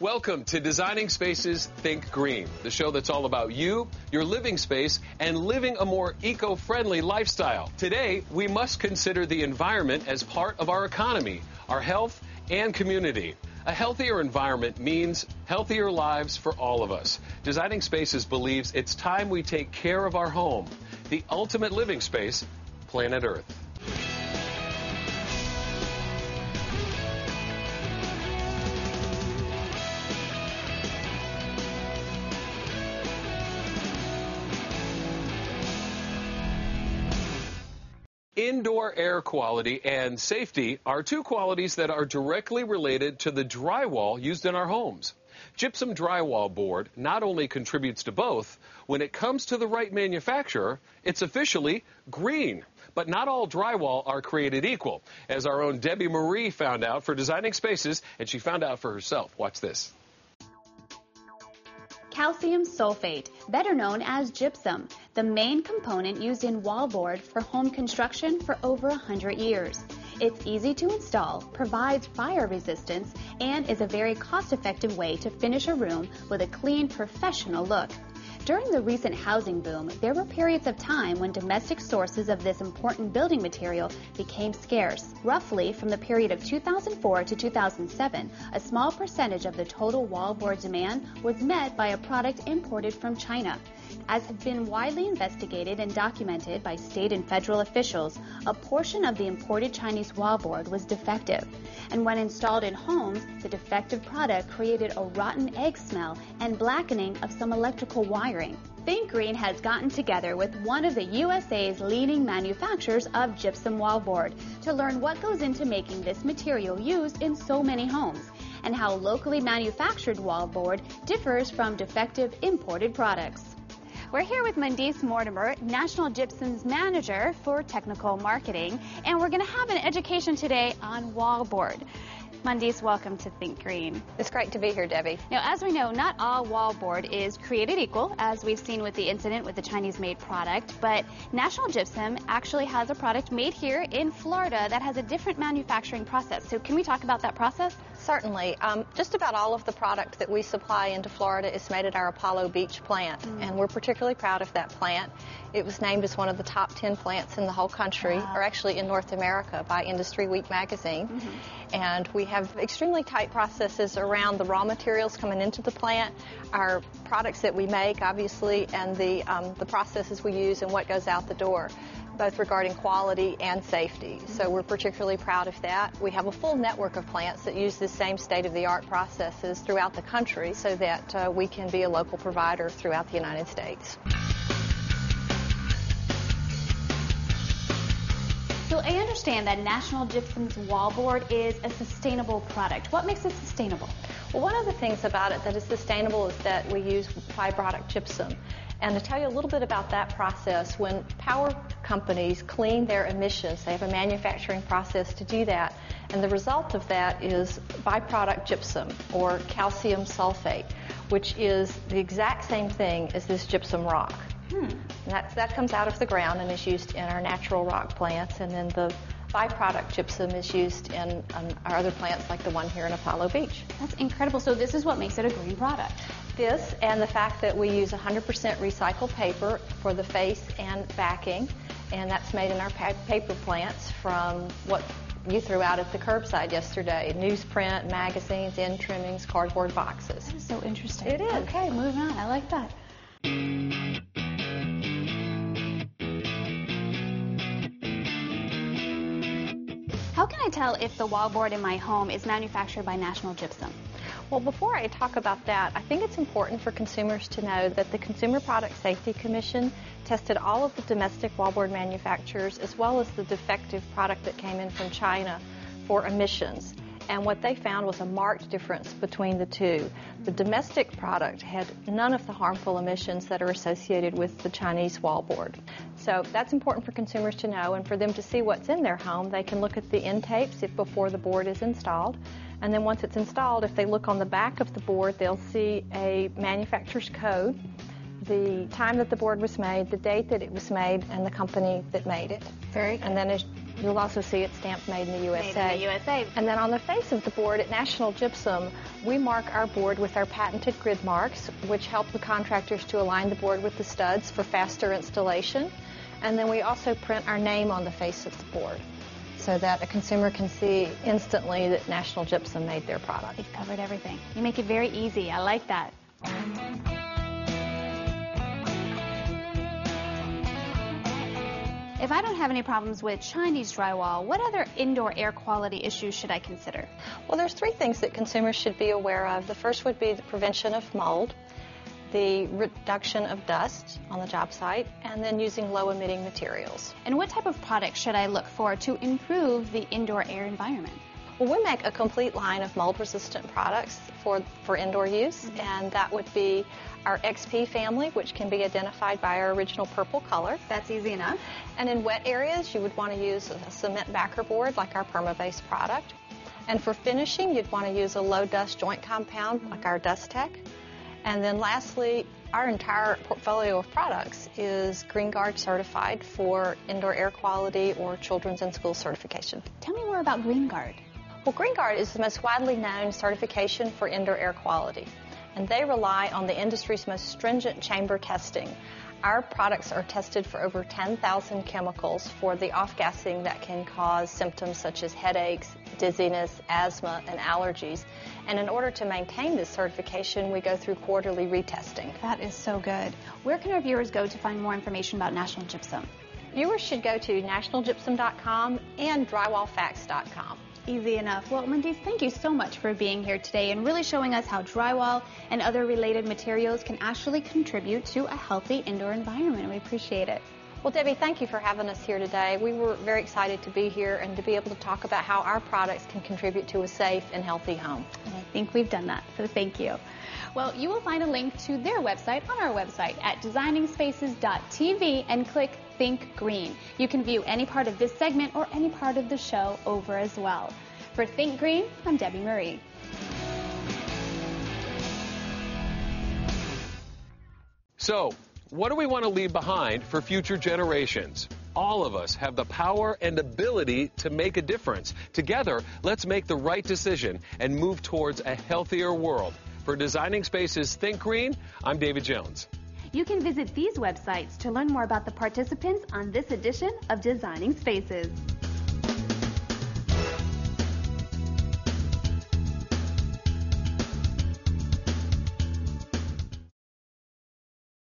Welcome to Designing Spaces Think Green, the show that's all about you, your living space, and living a more eco-friendly lifestyle. Today, we must consider the environment as part of our economy, our health, and community. A healthier environment means healthier lives for all of us. Designing Spaces believes it's time we take care of our home, the ultimate living space, planet Earth. Indoor air quality and safety are two qualities that are directly related to the drywall used in our homes. Gypsum drywall board not only contributes to both, when it comes to the right manufacturer, it's officially green. But not all drywall are created equal, as our own Debi Marie found out for Designing Spaces, and she found out for herself. Watch this. Calcium sulfate, better known as gypsum, the main component used in wallboard for home construction for over 100 years. It's easy to install, provides fire resistance, and is a very cost-effective way to finish a room with a clean, professional look. During the recent housing boom, there were periods of time when domestic sources of this important building material became scarce. Roughly from the period of 2004 to 2007, a small percentage of the total wallboard demand was met by a product imported from China. As has been widely investigated and documented by state and federal officials, a portion of the imported Chinese wallboard was defective. And when installed in homes, the defective product created a rotten egg smell and blackening of some electrical wiring. Think Green has gotten together with one of the USA's leading manufacturers of gypsum wallboard to learn what goes into making this material used in so many homes and how locally manufactured wallboard differs from defective imported products. We're here with Mundise Mortimer, National Gypsum's manager for technical marketing, and we're going to have an education today on wallboard. Mundise, welcome to Think Green. It's great to be here, Debbie. Now, as we know, not all wallboard is created equal, as we've seen with the incident with the Chinese-made product, but National Gypsum actually has a product made here in Florida that has a different manufacturing process. So can we talk about that process? Certainly. Just about all of the product that we supply into Florida is made at our Apollo Beach plant, and we're particularly proud of that plant. It was named as one of the top 10 plants in the whole country, or actually in North America, by Industry Week magazine. And we have extremely tight processes around the raw materials coming into the plant, our products that we make, obviously, and the processes we use and what goes out the door, both regarding quality and safety. So we're particularly proud of that. We have a full network of plants that use the same state-of-the-art processes throughout the country so that we can be a local provider throughout the United States. So I understand that National Gypsum's wallboard is a sustainable product. What makes it sustainable? Well, one of the things about it that is sustainable is that we use byproduct gypsum. And to tell you a little bit about that process, when power companies clean their emissions, they have a manufacturing process to do that. And the result of that is byproduct gypsum, or calcium sulfate, which is the exact same thing as this gypsum rock. That comes out of the ground and is used in our natural rock plants, and then the byproduct gypsum is used in our other plants like the one here in Apollo Beach. That's incredible. So this is what makes it a green product. This and the fact that we use 100% recycled paper for the face and backing, and that's made in our paper plants from what you threw out at the curbside yesterday: newsprint, magazines, end trimmings, cardboard boxes. That is so interesting. It is. Okay, moving on. I like that. How can I tell if the wallboard in my home is manufactured by National Gypsum? Well, before I talk about that, I think it's important for consumers to know that the Consumer Product Safety Commission tested all of the domestic wallboard manufacturers as well as the defective product that came in from China for emissions. And what they found was a marked difference between the two. The domestic product had none of the harmful emissions that are associated with the Chinese wallboard. So that's important for consumers to know, and for them to see what's in their home. They can look at the end tapes before the board is installed. And then once it's installed, if they look on the back of the board, they'll see a manufacturer's code, the time that the board was made, the date that it was made, and the company that made it. Very good. And then as You'll also see it stamped Made in the USA. Made in the USA. And then on the face of the board at National Gypsum, we mark our board with our patented grid marks, which help the contractors to align the board with the studs for faster installation. And then we also print our name on the face of the board so that a consumer can see instantly that National Gypsum made their product. You've covered everything. You make it very easy. I like that. If I don't have any problems with Chinese drywall, what other indoor air quality issues should I consider? Well, there's three things that consumers should be aware of. The first would be the prevention of mold, the reduction of dust on the job site, and then using low-emitting materials. And what type of products should I look for to improve the indoor air environment? Well, we make a complete line of mold-resistant products for indoor use, and that would be our XP family, which can be identified by our original purple color. That's easy enough. And in wet areas, you would want to use a cement backer board like our PermaBase product. And for finishing, you'd want to use a low-dust joint compound like our Dust Tech. And then lastly, our entire portfolio of products is Green Guard certified for indoor air quality or children's and school certification. Tell me more about Green Guard. Well, Green Guard is the most widely known certification for indoor air quality, and they rely on the industry's most stringent chamber testing. Our products are tested for over 10,000 chemicals for the off-gassing that can cause symptoms such as headaches, dizziness, asthma, and allergies. And in order to maintain this certification, we go through quarterly retesting. That is so good. Where can our viewers go to find more information about National Gypsum? Viewers should go to nationalgypsum.com and drywallfacts.com. Easy enough. Well, Mundise, thank you so much for being here today and really showing us how drywall and other related materials can actually contribute to a healthy indoor environment. We appreciate it. Well, Debbie, thank you for having us here today. We were very excited to be here and to be able to talk about how our products can contribute to a safe and healthy home. And I think we've done that, so thank you. Well, you will find a link to their website on our website at designingspaces.tv and click Think Green. You can view any part of this segment or any part of the show over as well. For Think Green, I'm Debbie Marie. So, what do we want to leave behind for future generations? All of us have the power and ability to make a difference. Together, let's make the right decision and move towards a healthier world. For Designing Spaces Think Green, I'm David Jones. You can visit these websites to learn more about the participants on this edition of Designing Spaces.